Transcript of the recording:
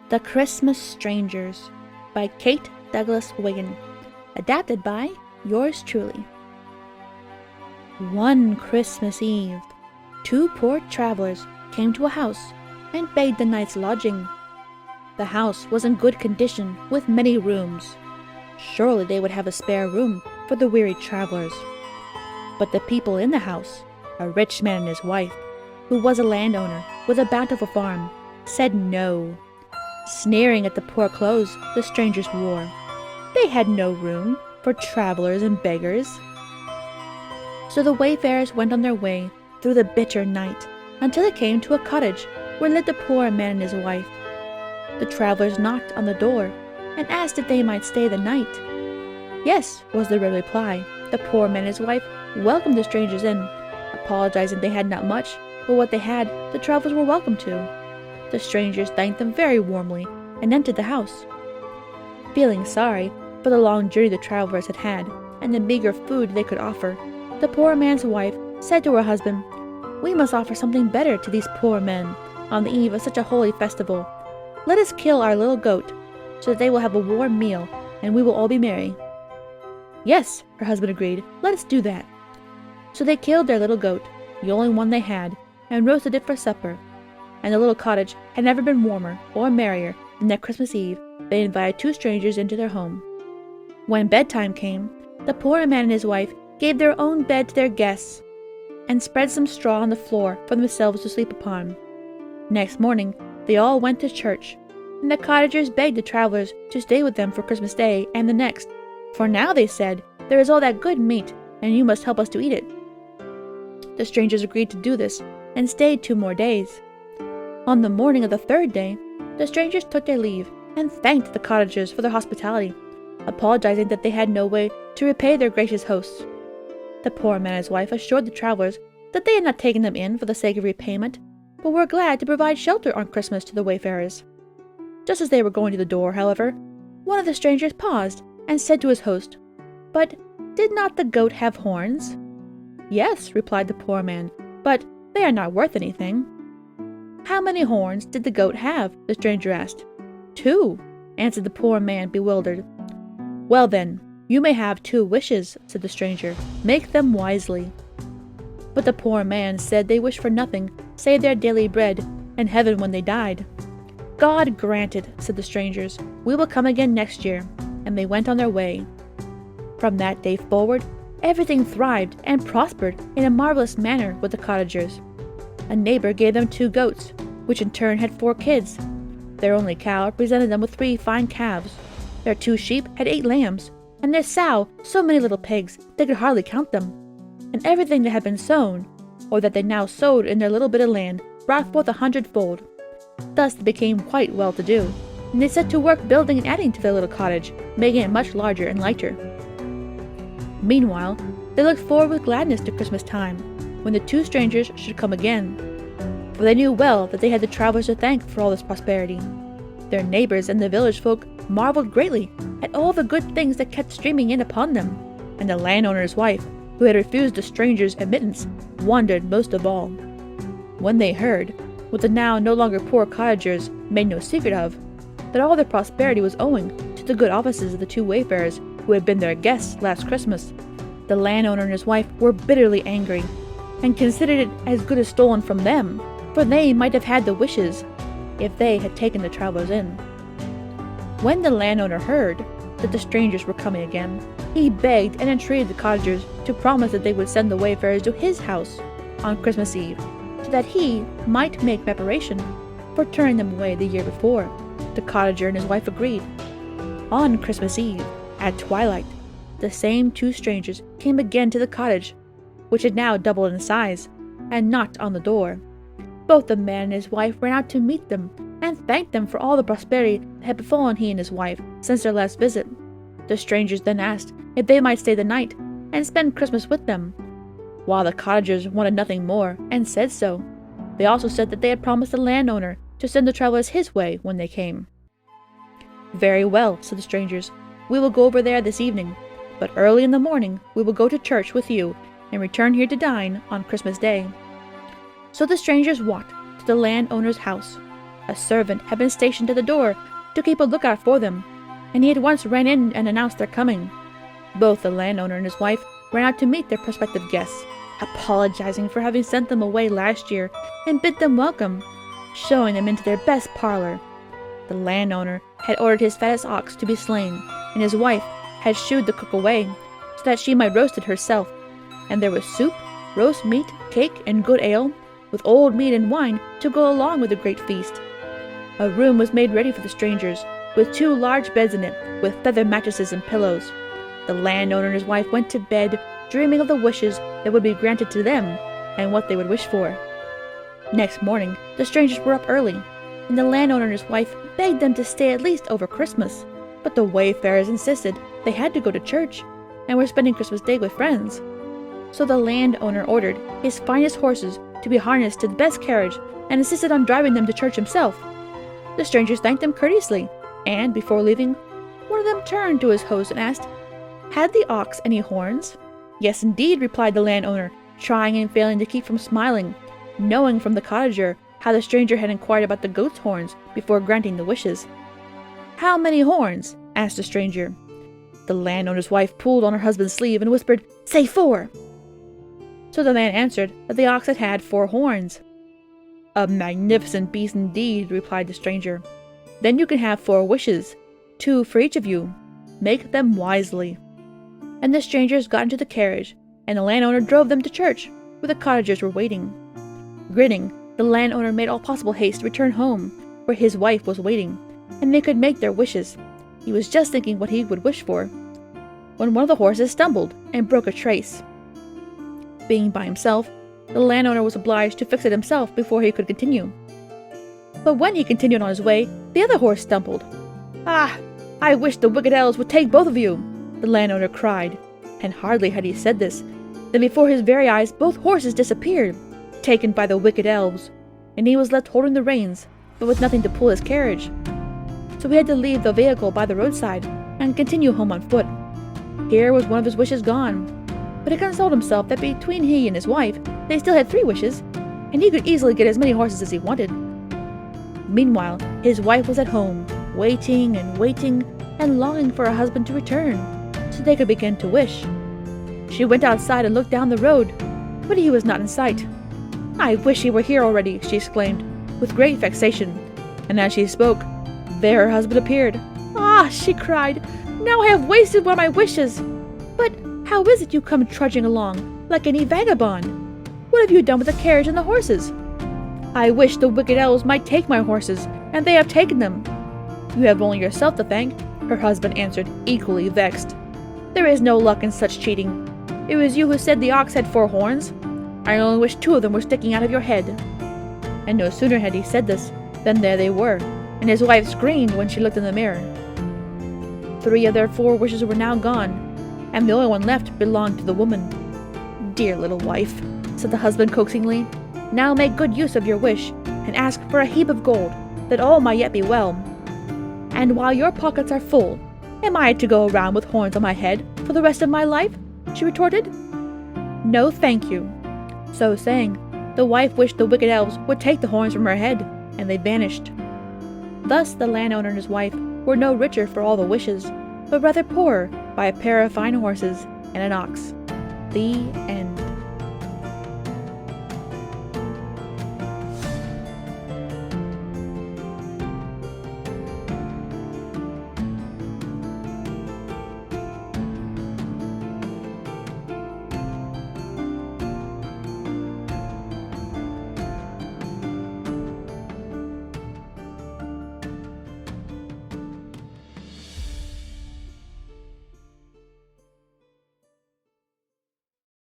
The Christmas Strangers by Kate Douglas Wiggin. Adapted by yours truly. One Christmas Eve, two poor travelers came to a house and begged the night's lodging. The house was in good condition with many rooms. Surely they would have a spare room for the weary travelers. But the people in the house, a rich man and his wife, who was a landowner with a bountiful farm, said no, sneering at the poor clothes the strangers wore. They had no room for travelers and beggars. So the wayfarers went on their way through the bitter night until they came to a cottage where lived a poor man and his wife. The travelers knocked on the door and asked if they might stay the night. Yes, was the reply. The poor man and his wife welcomed the strangers in, apologizing they had not much, but what they had the travelers were welcome to. The strangers thanked them very warmly and entered the house. Feeling sorry for the long journey the travelers had had and the meager food they could offer, the poor man's wife said to her husband, "We must offer something better to these poor men on the eve of such a holy festival. Let us kill our little goat, so that they will have a warm meal and we will all be merry." "Yes," her husband agreed, "let us do that." So they killed their little goat, the only one they had, and roasted it for supper. And the little cottage had never been warmer or merrier than that Christmas Eve they invited two strangers into their home. When bedtime came, the poor man and his wife gave their own bed to their guests and spread some straw on the floor for themselves to sleep upon. Next morning, they all went to church, and the cottagers begged the travelers to stay with them for Christmas Day and the next, for now, they said, there is all that good meat, and you must help us to eat it. The strangers agreed to do this and stayed 2 more days. On the morning of the 3rd day, the strangers took their leave and thanked the cottagers for their hospitality, apologizing that they had no way to repay their gracious hosts. The poor man and his wife assured the travelers that they had not taken them in for the sake of repayment, but were glad to provide shelter on Christmas to the wayfarers. Just as they were going to the door, however, one of the strangers paused and said to his host, "But did not the goat have horns?" "Yes," replied the poor man, "but they are not worth anything." "How many horns did the goat have?" the stranger asked. "2," answered the poor man, bewildered. "Well then, you may have 2 wishes," said the stranger. "Make them wisely." But the poor man said they wished for nothing save their daily bread and heaven when they died. "God granted," said the strangers. "We will come again next year," and they went on their way. From that day forward, everything thrived and prospered in a marvelous manner with the cottagers. A neighbor gave them 2 goats, which in turn had 4 kids. Their only cow presented them with 3 fine calves. Their 2 sheep had 8 lambs, and their sow so many little pigs they could hardly count them. And everything that had been sown, or that they now sowed in their little bit of land, brought forth 100-fold. Thus they became quite well-to-do, and they set to work building and adding to their little cottage, making it much larger and lighter. Meanwhile, they looked forward with gladness to Christmas time, when the 2 strangers should come again, for they knew well that they had the travelers to thank for all this prosperity. Their neighbors and the village folk marveled greatly at all the good things that kept streaming in upon them, and the landowner's wife, who had refused the strangers admittance, wondered most of all. When they heard, what the now no longer poor cottagers made no secret of, that all their prosperity was owing to the good offices of the 2 wayfarers who had been their guests last Christmas, the landowner and his wife were bitterly angry, and considered it as good as stolen from them, for they might have had the wishes if they had taken the travelers in. When the landowner heard that the strangers were coming again, he begged and entreated the cottagers to promise that they would send the wayfarers to his house on Christmas Eve, so that he might make reparation for turning them away the year before. The cottager and his wife agreed. On Christmas Eve, at twilight, the same 2 strangers came again to the cottage, which had now doubled in size, and knocked on the door. Both the man and his wife ran out to meet them, and thanked them for all the prosperity that had befallen he and his wife since their last visit. The strangers then asked if they might stay the night and spend Christmas with them, while the cottagers wanted nothing more, and said so. They also said that they had promised the landowner to send the travelers his way when they came. "Very well," said the strangers. "We will go over there this evening, but early in the morning we will go to church with you and return here to dine on Christmas Day." So the strangers walked to the landowner's house. A servant had been stationed at the door to keep a lookout for them, and he at once ran in and announced their coming. Both the landowner and his wife ran out to meet their prospective guests, apologizing for having sent them away last year and bid them welcome, showing them into their best parlor. The landowner had ordered his fattest ox to be slain, and his wife had shooed the cook away, so that she might roast it herself. And there was soup, roast meat, cake, and good ale, with old meat and wine to go along with the great feast. A room was made ready for the strangers, with 2 large beds in it, with feather mattresses and pillows. The landowner and his wife went to bed, dreaming of the wishes that would be granted to them, and what they would wish for. Next morning, the strangers were up early, and the landowner and his wife begged them to stay at least over Christmas, but the wayfarers insisted they had to go to church, and were spending Christmas Day with friends. So the landowner ordered his finest horses to be harnessed to the best carriage, and insisted on driving them to church himself. The strangers thanked them courteously, and before leaving, one of them turned to his host and asked, "Had the ox any horns?" "Yes, indeed," replied the landowner, trying and failing to keep from smiling, knowing from the cottager how the stranger had inquired about the goat's horns before granting the wishes. "How many horns?" asked the stranger. The landowner's wife pulled on her husband's sleeve and whispered, "Say 4." So the man answered that the ox had had 4 horns. "A magnificent beast indeed," replied the stranger. "Then you can have 4 wishes, 2 for each of you. Make them wisely." And the strangers got into the carriage, and the landowner drove them to church, where the cottagers were waiting. Grinning, the landowner made all possible haste to return home, where his wife was waiting, and they could make their wishes. He was just thinking what he would wish for, when one of the horses stumbled and broke a trace. Being by himself, the landowner was obliged to fix it himself before he could continue. But when he continued on his way, the other horse stumbled. "Ah, I wish the wicked elves would take both of you," the landowner cried, and hardly had he said this, than before his very eyes both horses disappeared, taken by the wicked elves, and he was left holding the reins, but with nothing to pull his carriage. So he had to leave the vehicle by the roadside, and continue home on foot. Here was one of his wishes gone, but he consoled himself that between he and his wife, they still had 3 wishes, and he could easily get as many horses as he wanted. Meanwhile, his wife was at home, waiting and longing for her husband to return, so they could begin to wish. She went outside and looked down the road, but he was not in sight. "I wish he were here already," she exclaimed, with great vexation, and as she spoke, there her husband appeared. "Ah," she cried, "now I have wasted one of my wishes. But how is it you come trudging along, like any vagabond? What have you done with the carriage and the horses?" "I wish the wicked elves might take my horses, and they have taken them." "You have only yourself to thank," her husband answered, equally vexed. "There is no luck in such cheating. It was you who said the ox had 4 horns. I only wish 2 of them were sticking out of your head." And no sooner had he said this, than there they were, and his wife screamed when she looked in the mirror. 3 of their 4 wishes were now gone, and the only one left belonged to the woman. "Dear little wife," said the husband coaxingly, "now make good use of your wish, and ask for a heap of gold, that all might yet be well. And while your pockets are full, am I to go around with horns on my head for the rest of my life?" she retorted. "No, thank you." So saying, the wife wished the wicked elves would take the horns from her head, and they vanished. Thus the landowner and his wife were no richer for all the wishes, but rather poorer by a pair of fine horses and an ox. The end.